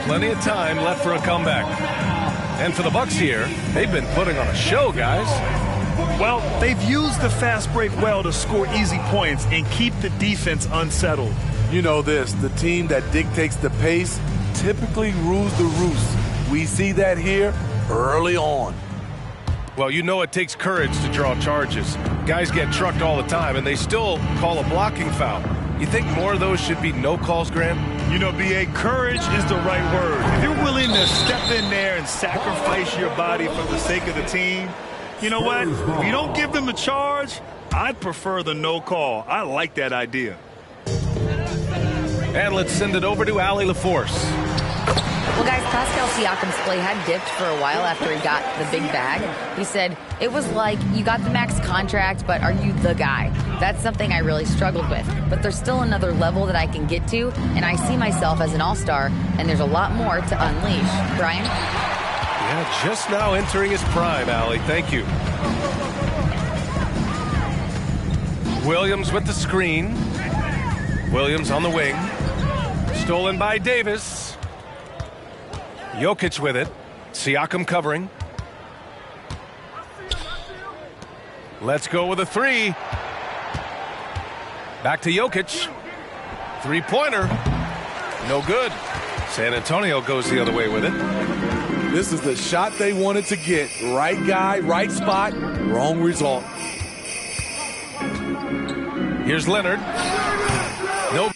plenty of time left for a comeback. And for the Bucks here, they've been putting on a show, guys. Well, they've used the fast break well to score easy points and keep the defense unsettled. You know this, the team that dictates the pace typically rules the roost. We see that here early on. Well, you know it takes courage to draw charges. Guys get trucked all the time, and they still call a blocking foul. You think more of those should be no calls, Grant? You know, B.A., courage is the right word. If you're willing to step in there and sacrifice your body for the sake of the team, you know what? If you don't give them a charge, I'd prefer the no call. I like that idea. And let's send it over to Allie LaForce. Well, guys, Pascal Siakam's play had dipped for a while after he got the big bag. He said, it was like, you got the max contract, but are you the guy? That's something I really struggled with. But there's still another level that I can get to, and I see myself as an all-star, and there's a lot more to unleash. Brian? Yeah, just now entering his prime, Allie. Thank you. Williams with the screen. Williams on the wing. Stolen by Davis. Jokic with it. Siakam covering. Let's go with a three. Back to Jokic. Three-pointer. No good. San Antonio goes the other way with it. This is the shot they wanted to get. Right guy, right spot, wrong result. Here's Leonard. No.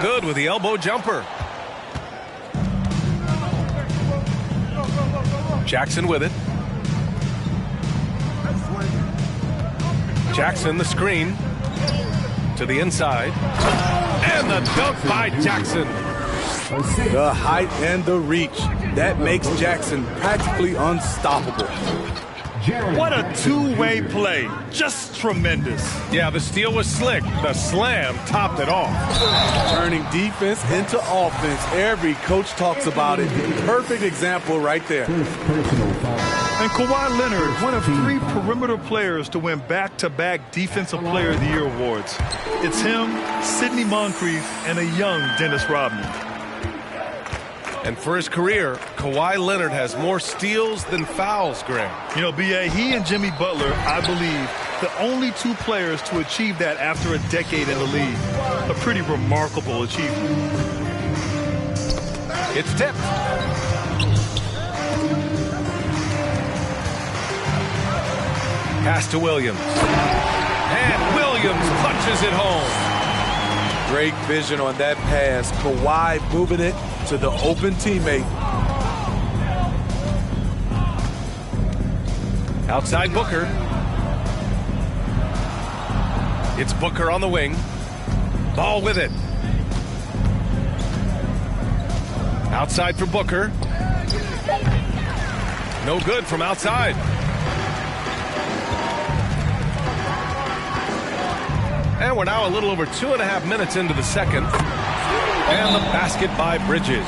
Good with the elbow jumper. Jackson with it. Jackson the screen to the inside. And the dunk by Jackson. The height and the reach. That makes Jackson practically unstoppable. What a two-way play. Just tremendous. Yeah, the steal was slick. The slam topped it off. Turning defense into offense. Every coach talks about it. Perfect example right there. And Kawhi Leonard, one of 3 perimeter players to win back-to-back Defensive Player of the Year awards. It's him, Sidney Moncrief, and a young Dennis Rodman. And for his career, Kawhi Leonard has more steals than fouls, Graham. You know, B.A., he and Jimmy Butler, I believe, the only 2 players to achieve that after a decade in the league. A pretty remarkable achievement. It's tipped. Pass to Williams. And Williams punches it home. Great vision on that pass. Kawhi moving it to the open teammate. Outside Booker. It's Booker on the wing. Ball with it. Outside for Booker. No good from outside. And we're now a little over 2.5 minutes into the second. And the basket by Bridges.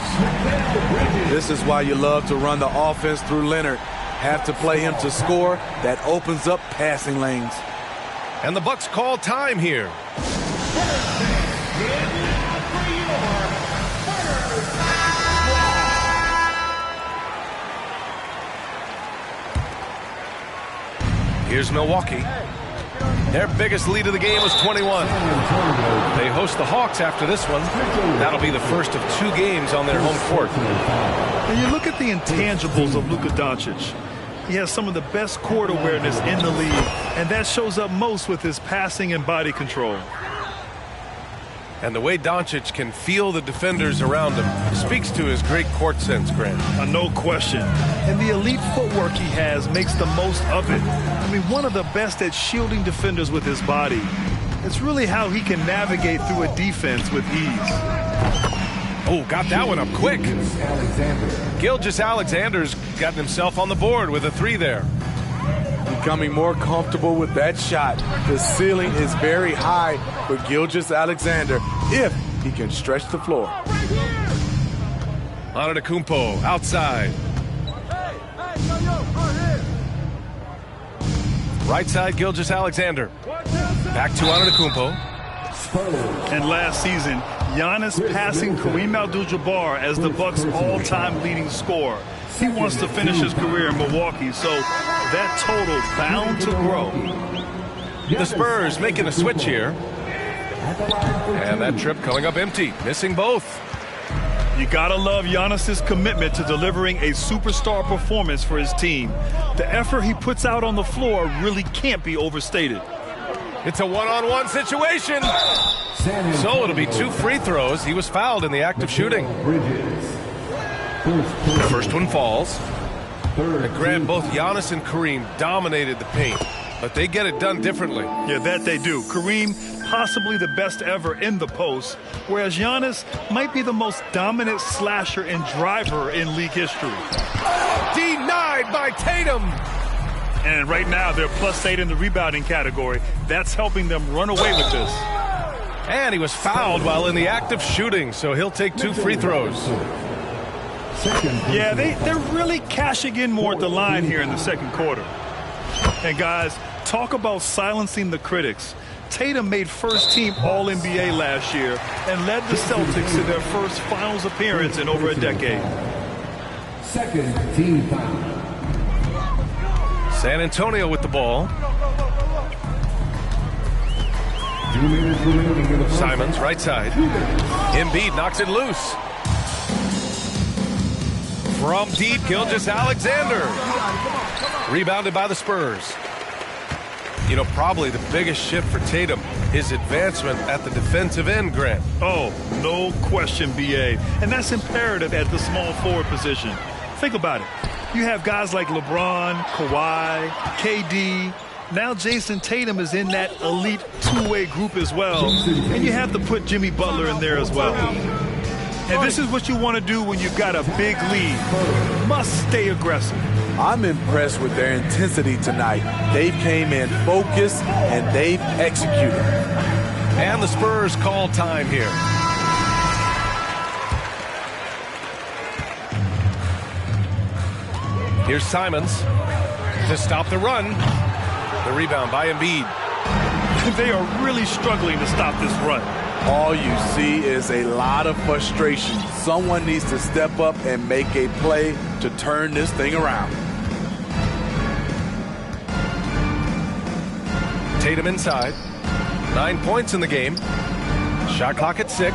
This is why you love to run the offense through Leonard. Have to play him to score. That opens up passing lanes. And the Bucks call time here. Here's Milwaukee. Their biggest lead of the game was 21. They host the Hawks after this one. That'll be the first of 2 games on their home court. And you look at the intangibles of Luka Doncic. He has some of the best court awareness in the league, and that shows up most with his passing and body control. And the way Doncic can feel the defenders around him speaks to his great court sense, Grant. No question. And the elite footwork he has makes the most of it. I mean, one of the best at shielding defenders with his body. It's really how he can navigate through a defense with ease. Oh, got that one up quick. Gilgeous-Alexander's gotten himself on the board with a 3 there. Becoming more comfortable with that shot. The ceiling is very high for Gilgeous-Alexander if he can stretch the floor. Antetokounmpo outside. Right side, Gilgeous-Alexander. Back to Antetokounmpo. And last season, Giannis passing Kareem Abdul-Jabbar as the Bucks' all-time leading scorer. He wants to finish his career in Milwaukee, so that total bound to grow. The Spurs making a switch here. And that trip coming up empty, missing both. You gotta love Giannis's commitment to delivering a superstar performance for his team. The effort he puts out on the floor really can't be overstated. It's a one-on-one situation. So it'll be 2 free throws. He was fouled in the act of shooting. The first one falls. And Grant, both Giannis and Kareem dominated the paint, but they get it done differently. Yeah, that they do. Kareem, possibly the best ever in the post, whereas Giannis might be the most dominant slasher and driver in league history. Denied by Tatum. And right now, they're +8 in the rebounding category. That's helping them run away with this. And he was fouled while in the act of shooting, so he'll take 2 free throws. Yeah, they're really cashing in more at the line here in the second quarter. And guys, talk about silencing the critics. Tatum made first-team All-NBA last year and led the Celtics to their first finals appearance in over a decade. Second team foul. San Antonio with the ball. Simons, right side. Embiid knocks it loose. From deep, Gilgeous-Alexander. Rebounded by the Spurs. You know, probably the biggest shift for Tatum, his advancement at the defensive end, Grant. Oh, no question, B.A. And that's imperative at the small forward position. Think about it. You have guys like LeBron, Kawhi, KD. Now Jason Tatum is in that elite two-way group as well. And you have to put Jimmy Butler in there as well. And this is what you want to do when you've got a big lead. Must stay aggressive. I'm impressed with their intensity tonight. They came in focused and they've executed. And the Spurs call time here. Here's Simons to stop the run. The rebound by Embiid. They are really struggling to stop this run. All you see is a lot of frustration. Someone needs to step up and make a play to turn this thing around. Tatum inside. 9 points in the game. Shot clock at 6.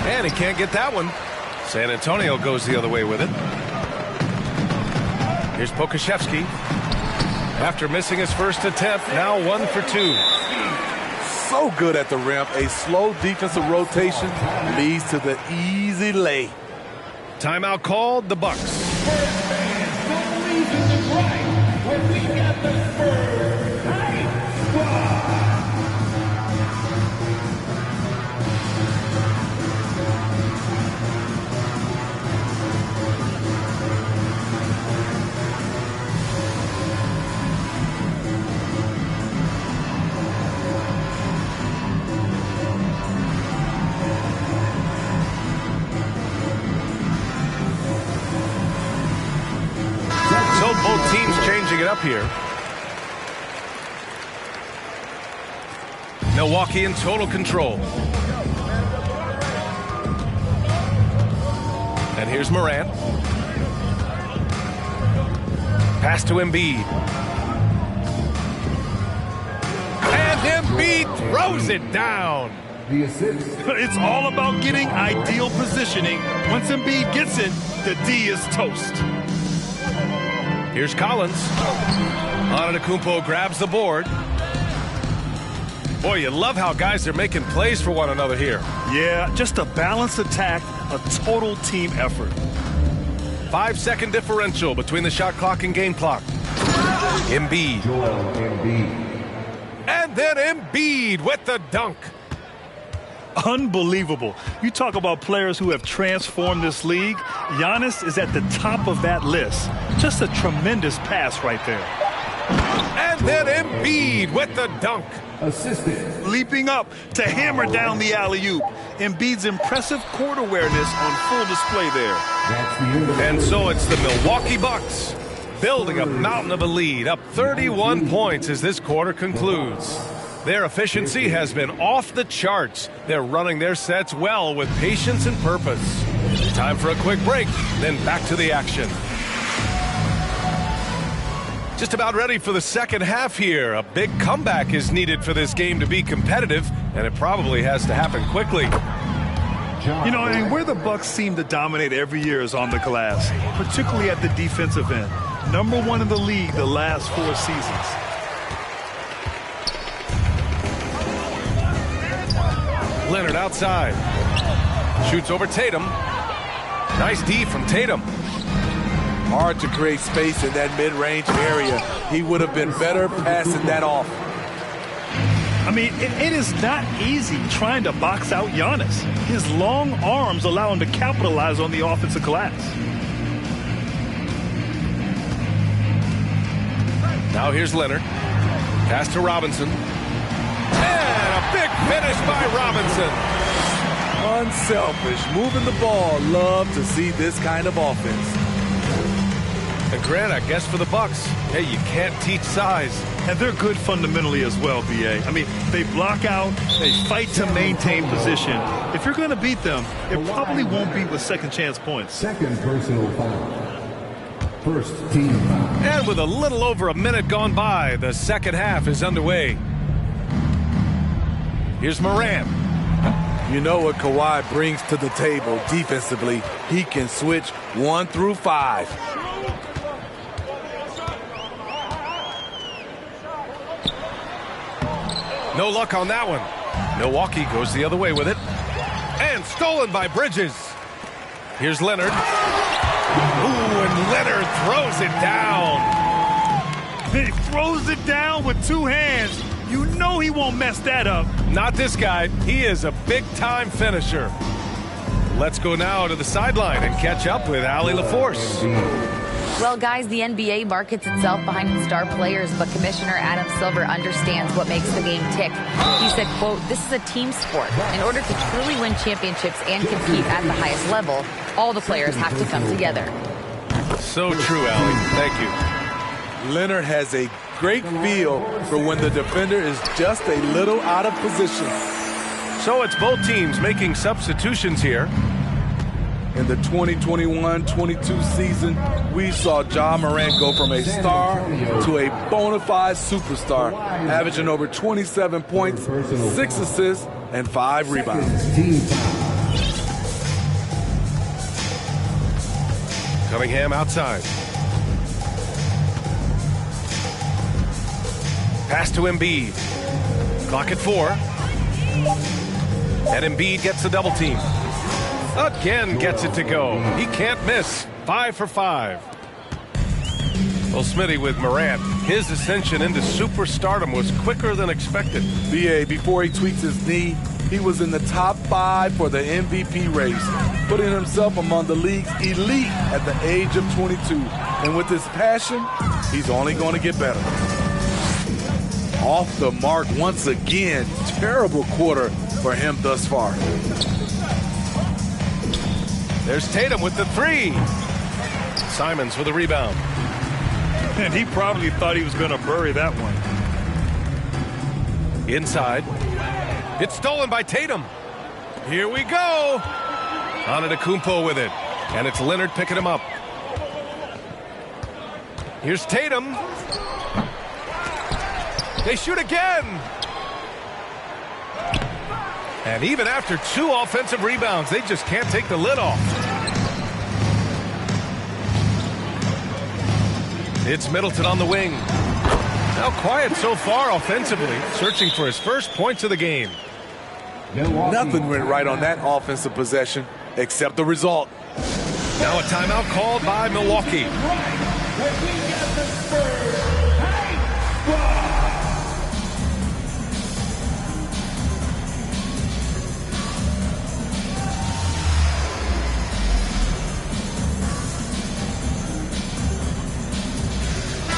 And he can't get that one. San Antonio goes the other way with it. Here's Pokusevski. After missing his first attempt, now 1 for 2. So good at the rim. A slow defensive rotation leads to the easy lay. Timeout called, the Bucks. Both teams changing it up here. Milwaukee in total control. And here's Morant. Pass to Embiid. And Embiid throws it down. It's all about getting ideal positioning. Once Embiid gets it, the D is toast. Here's Collins. Antetokounmpo grabs the board. Boy, you love how guys are making plays for one another here. Yeah, just a balanced attack, a total team effort. 5-second differential between the shot clock and game clock. Embiid. Joel Embiid. And then Embiid with the dunk. Unbelievable. You talk about players who have transformed this league. Giannis is at the top of that list. Just a tremendous pass right there. And then Embiid with the dunk. Assistant. Leaping up to hammer down the alley-oop. Embiid's impressive court awareness on full display there. That's the end of And so it's the Milwaukee Bucks building a mountain of a lead, up 31 points as this quarter concludes. Their efficiency has been off the charts. They're running their sets well with patience and purpose. Time for a quick break, then back to the action. Just about ready for the second half here. A big comeback is needed for this game to be competitive, and it probably has to happen quickly. You know, and where the Bucks seem to dominate every year is on the glass, particularly at the defensive end. #1 in the league the last 4 seasons. Leonard outside. Shoots over Tatum. Nice D from Tatum. Hard to create space in that mid-range area. He would have been better passing that off. I mean, it is not easy trying to box out Giannis. His long arms allow him to capitalize on the offensive glass. Now here's Leonard. Pass to Robinson. And a big finish by Robinson. Unselfish, moving the ball. Love to see this kind of offense. And Grant, I guess for the Bucks, hey, you can't teach size. And they're good fundamentally as well, B.A. I mean, they block out, they fight to maintain position. If you're going to beat them, it probably won't be with second chance points. second personal foul. First team foul. And with a little over a minute gone by, the second half is underway. Here's Morant. You know what Kawhi brings to the table defensively. He can switch 1 through 5. No luck on that one. Milwaukee goes the other way with it. And stolen by Bridges. Here's Leonard. Ooh, and Leonard throws it down. He throws it down with 2 hands. You know he won't mess that up. Not this guy. He is a big-time finisher. Let's go now to the sideline and catch up with Allie LaForce. Well, guys, the NBA markets itself behind its star players, but Commissioner Adam Silver understands what makes the game tick. He said, quote, "This is a team sport. In order to truly win championships and compete at the highest level, all the players have to come together." So true, Allie. Thank you. Leonard has a great feel for when the defender is just a little out of position. So it's both teams making substitutions here. In the 2021-22 season, we saw Ja Morant go from a star to a bona fide superstar, averaging over 27 points, 6 assists, and 5 rebounds. Team foul. Cunningham outside. Pass to Embiid. Clock at 4. And Embiid gets the double team. Again gets it to go. He can't miss. 5 for 5. Well, Smitty with Morant, his ascension into superstardom was quicker than expected. BA, before he tweaks his knee, he was in the top 5 for the MVP race, putting himself among the league's elite at the age of 22. And with his passion, he's only going to get better. Off the mark once again. Terrible quarter for him thus far. There's Tatum with the 3. Simons with a rebound. And he probably thought he was going to bury that one. Inside. It's stolen by Tatum. Here we go. Antetokounmpo with it. And it's Leonard picking him up. Here's Tatum. They shoot again. And even after 2 offensive rebounds, they just can't take the lid off. It's Middleton on the wing. Now quiet so far offensively, searching for his first points of the game. Nothing went right on that offensive possession except the result. Now a timeout called by Milwaukee.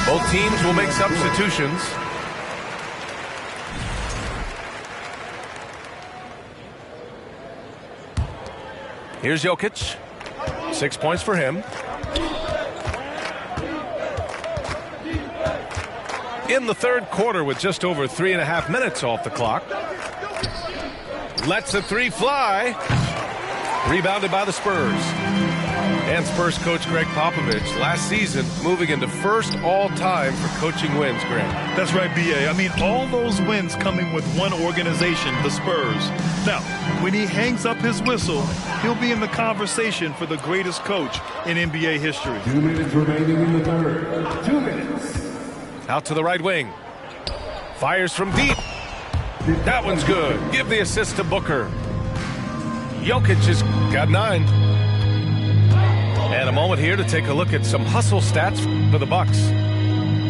Both teams will make substitutions. Here's Jokic. 6 points for him. In the third quarter with just over 3.5 minutes off the clock. Lets the three fly. Rebounded by the Spurs. And Spurs coach Greg Popovich last season moving into first all-time for coaching wins, Greg. That's right, B.A. I mean, all those wins coming with one organization, the Spurs. Now, when he hangs up his whistle, he'll be in the conversation for the greatest coach in NBA history. 2 minutes remaining in the third. 2 minutes. Out to the right wing. Fires from deep. That one's good. Give the assist to Booker. Jokic has got 9. And a moment here to take a look at some hustle stats for the Bucks.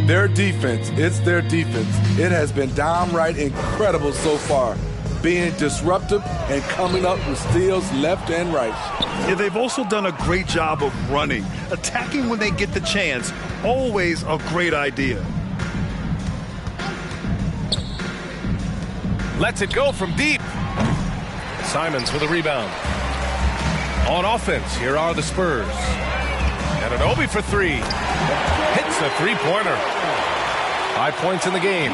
Their defense, it's their defense. It has been downright incredible so far, being disruptive and coming up with steals left and right. Yeah, they've also done a great job of running, attacking when they get the chance. Always a great idea. Lets it go from deep. Simons with a rebound. On offense, here are the Spurs. Anunoby for 3. Hits the three-pointer. 5 points in the game.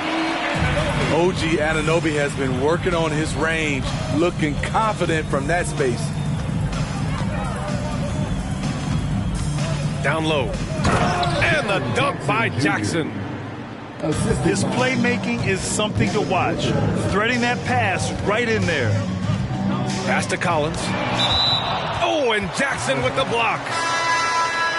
OG Anunoby has been working on his range, looking confident from that space. Down low. And the dunk by Jackson. This playmaking is something to watch. Threading that pass right in there. Pass to Collins. Oh, and Jackson with the block.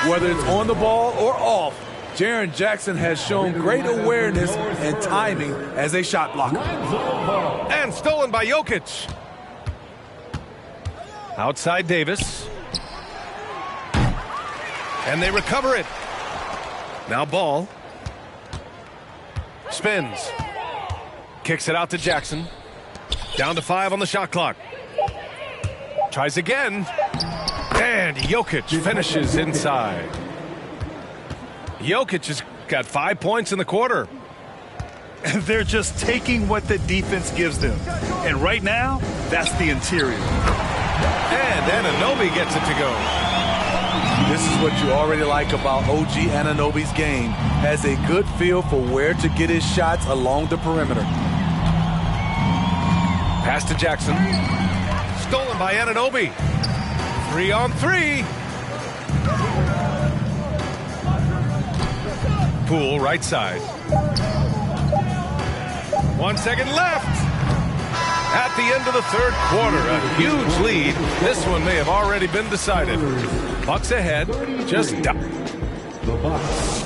Whether it's on the ball or off, Jaren Jackson has shown great awareness and timing as a shot blocker. And stolen by Jokic. Outside Davis. And they recover it. Now Ball. Spins. Kicks it out to Jackson. Down to 5 on the shot clock. Tries again. And Jokic finishes inside. Jokic has got 5 points in the quarter. They're just taking what the defense gives them. And right now, that's the interior. And Anunoby gets it to go. This is what you already like about OG Anunoby's game. Has a good feel for where to get his shots along the perimeter. Pass to Jackson. Stolen by Anunoby. 3-on-3. Poole right side. 1 second left. At the end of the third quarter, a huge lead. This one may have already been decided. Bucks ahead. Just The Bucks.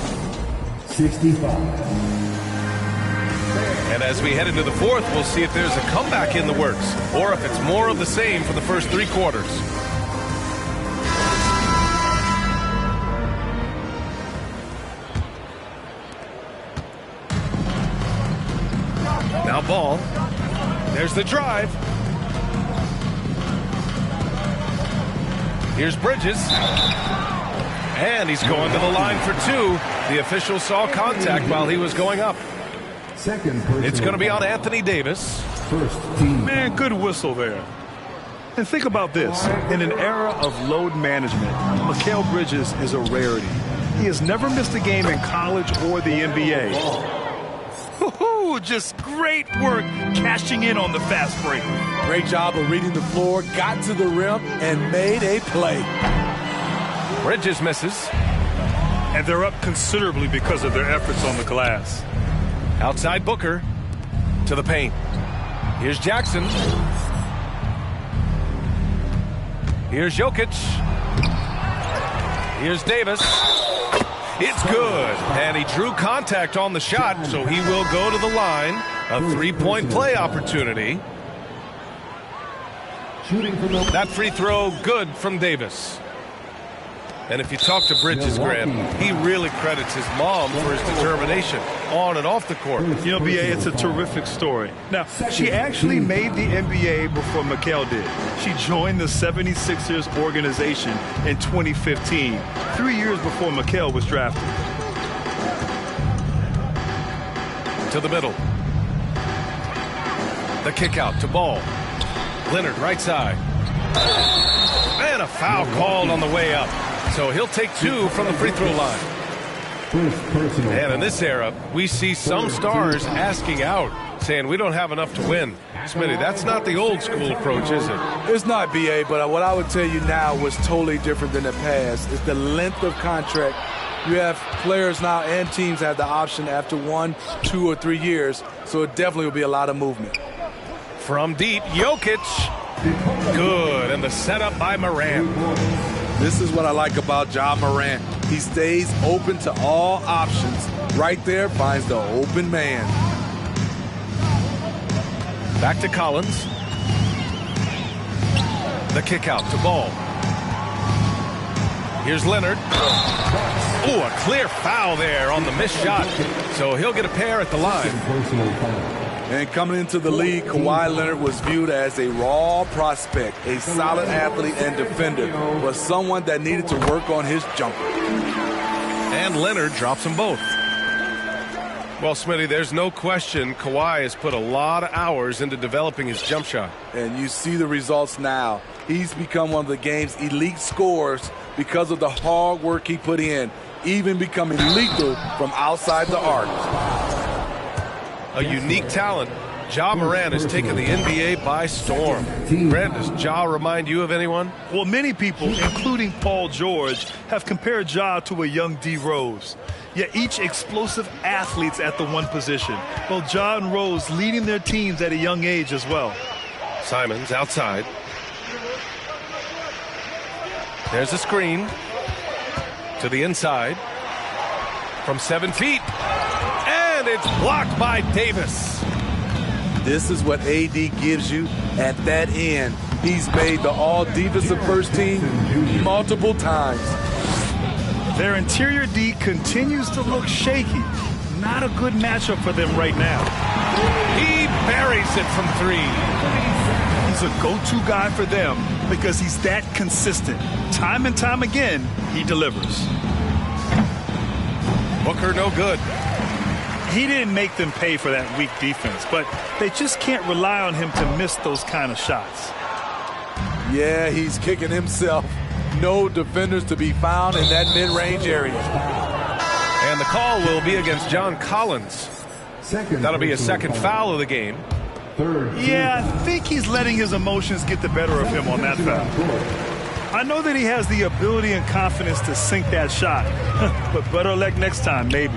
65. And as we head into the fourth, we'll see if there's a comeback in the works or if it's more of the same for the first 3 quarters. Now Ball. There's the drive. Here's Bridges. And he's going to the line for 2. The official saw contact while he was going up. It's going to be on Anthony Davis. First team. Man, good whistle there. And think about this. In an era of load management, Mikal Bridges is a rarity. He has never missed a game in college or the NBA. Woo-hoo, just great work cashing in on the fast break. Great job of reading the floor, got to the rim, and made a play. Bridges misses. And they're up considerably because of their efforts on the glass. Outside Booker to the paint. Here's Jackson. Here's Jokic. Here's Davis. It's good. And he drew contact on the shot, so he will go to the line. A three-point play opportunity. That free throw good from Davis. And if you talk to Bridges, Graham, he really credits his mom for his determination on and off the court. You know, B.A., it's a terrific story. Now, she actually made the NBA before Mikal did. She joined the 76ers organization in 2015, 3 years before Mikal was drafted. To the middle. The kick out to Ball. Leonard right side. And a foul called on the way up. So he'll take 2 from the free throw line. And in this era, we see some stars asking out, saying we don't have enough to win. Smitty, that's not the old school approach, is it? It's not, B.A., but what I would tell you now was totally different than the past. It's the length of contract. You have players now and teams have the option after 1, 2, or 3 years, so it definitely will be a lot of movement. From deep, Jokic. Good, and the setup by Morant. This is what I like about Ja Morant. He stays open to all options. Right there, finds the open man. Back to Collins. The kick out to Ball. Here's Leonard. Oh, a clear foul there on the missed shot. So he'll get a pair at the line. And coming into the league, Kawhi Leonard was viewed as a raw prospect, a solid athlete and defender, but someone that needed to work on his jumper. And Leonard drops them both. Well, Smitty, there's no question Kawhi has put a lot of hours into developing his jump shot. And you see the results now. He's become one of the game's elite scorers because of the hard work he put in, even becoming lethal from outside the arc. A unique talent. Ja Morant has taken the NBA by storm. Brent, does Ja remind you of anyone? Well, many people, including Paul George, have compared Ja to a young D. Rose. Yet each explosive athletes at the one position. Both Ja and Rose leading their teams at a young age as well. Simons outside. There's a screen. To the inside. From 7 feet. And it's blocked by Davis. This is what AD gives you at that end. He's made the all-defensive first team multiple times. Their interior D continues to look shaky. Not a good matchup for them right now. He buries it from 3. He's a go-to guy for them because he's that consistent. Time and time again, he delivers. Booker no good. He didn't make them pay for that weak defense, but they just can't rely on him to miss those kind of shots. Yeah, he's kicking himself. No defenders to be found in that mid-range area. And the call will be against John Collins. That'll be a second foul of the game. Yeah, I think he's letting his emotions get the better of him on that foul. I know that he has the ability and confidence to sink that shot, but better luck next time, maybe.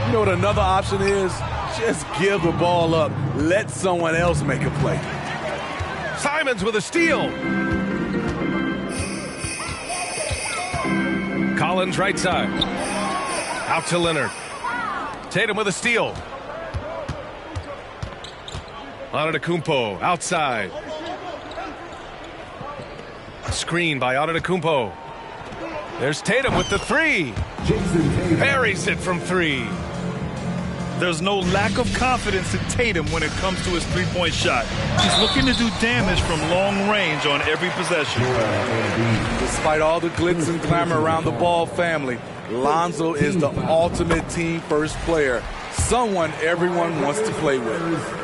You know what another option is? Just give the ball up. Let someone else make a play. Simons with a steal. Collins right side. Out to Leonard. Tatum with a steal. Antetokounmpo outside. Screen by Antetokounmpo. There's Tatum with the 3. Buries it from 3. There's no lack of confidence in Tatum when it comes to his three-point shot. He's looking to do damage from long range on every possession. Despite all the glitz and glamour around the Ball family, Lonzo is the ultimate team-first player, someone everyone wants to play with.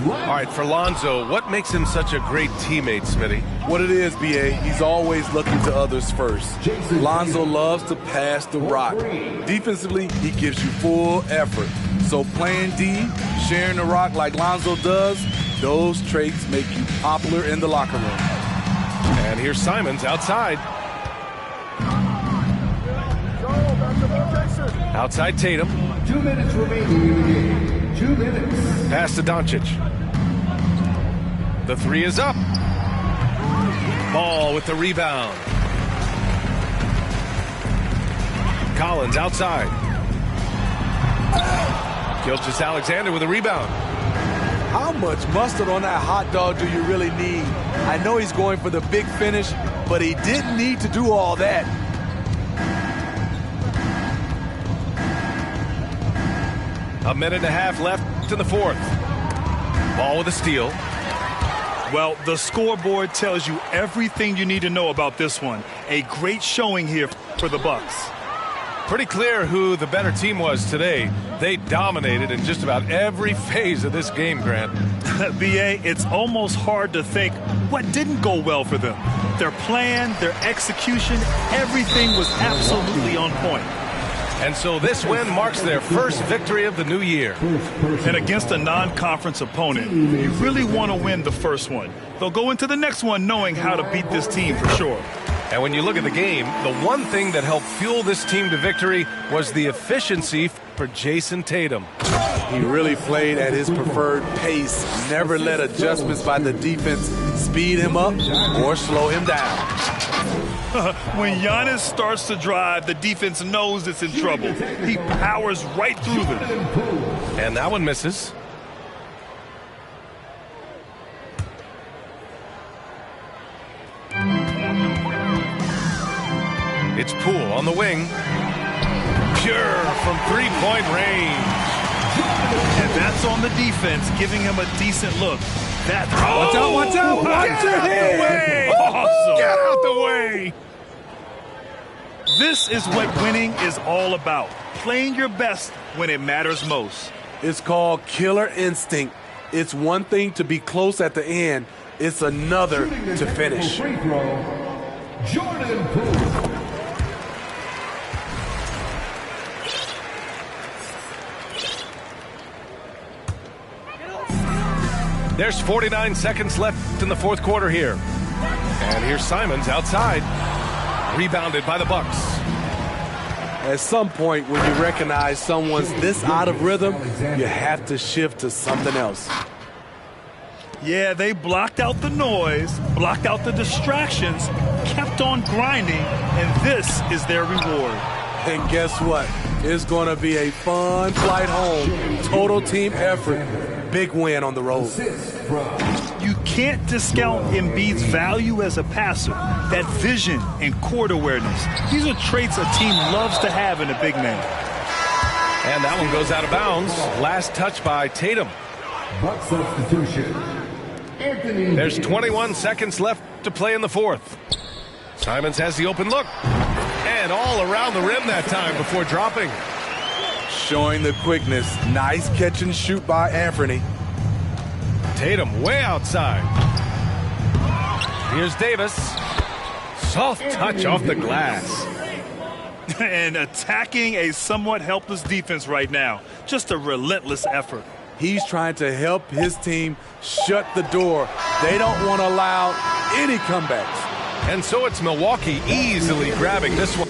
All right, for Lonzo, what makes him such a great teammate, Smitty? What it is, B.A., he's always looking to others first. Lonzo loves to pass the rock. Defensively, he gives you full effort. So playing D, sharing the rock like Lonzo does, those traits make you popular in the locker room. And here's Simons outside. Outside Tatum. 2 minutes remaining in the game. 2 minutes. Pass to Doncic. The 3 is up. Ball with the rebound. Collins outside. Gilgeous-Alexander with a rebound. How much mustard on that hot dog do you really need? I know he's going for the big finish, but he didn't need to do all that. A minute and a half left in the fourth. Ball with a steal. Well, the scoreboard tells you everything you need to know about this one. A great showing here for the Bucks. Pretty clear who the better team was today. They dominated in just about every phase of this game, Grant. B.A., it's almost hard to think what didn't go well for them. Their plan, their execution, everything was absolutely on point. And so this win marks their first victory of the new year. And against a non-conference opponent, you really want to win the first one. They'll go into the next one knowing how to beat this team for sure. And when you look at the game, the one thing that helped fuel this team to victory was the efficiency for Jason Tatum. He really played at his preferred pace, never let adjustments by the defense speed him up or slow him down. When Giannis starts to drive, the defense knows it's in trouble. He powers right through them. And that one misses. It's Poole on the wing. Pure from three-point range. And that's on the defense, giving him a decent look. That's Watch out, watch out! Watch your head! Awesome. Get out the way! This is what winning is all about. Playing your best when it matters most. It's called killer instinct. It's one thing to be close at the end. It's another to finish. Free throw, Jordan Poole. There's 49 seconds left in the fourth quarter here. And here's Simons outside. Rebounded by the Bucks. At some point, when you recognize someone's this out of rhythm, you have to shift to something else. Yeah, they blocked out the noise, blocked out the distractions, kept on grinding, and this is their reward. And guess what? It's going to be a fun flight home. Total team effort. Big win on the road. You can't discount Embiid's value as a passer, that vision and court awareness. These are traits a team loves to have in a big man. And that one goes out of bounds. Last touch by Tatum. Buck substitution. Anthony. There's 21 seconds left to play in the fourth. Simons has the open look. And all around the rim that time before dropping. Showing the quickness. Nice catch and shoot by Anthony. Tatum way outside. Here's Davis. Soft touch off the glass. And attacking a somewhat helpless defense right now. Just a relentless effort. He's trying to help his team shut the door. They don't want to allow any comebacks. And so it's Milwaukee easily grabbing this one.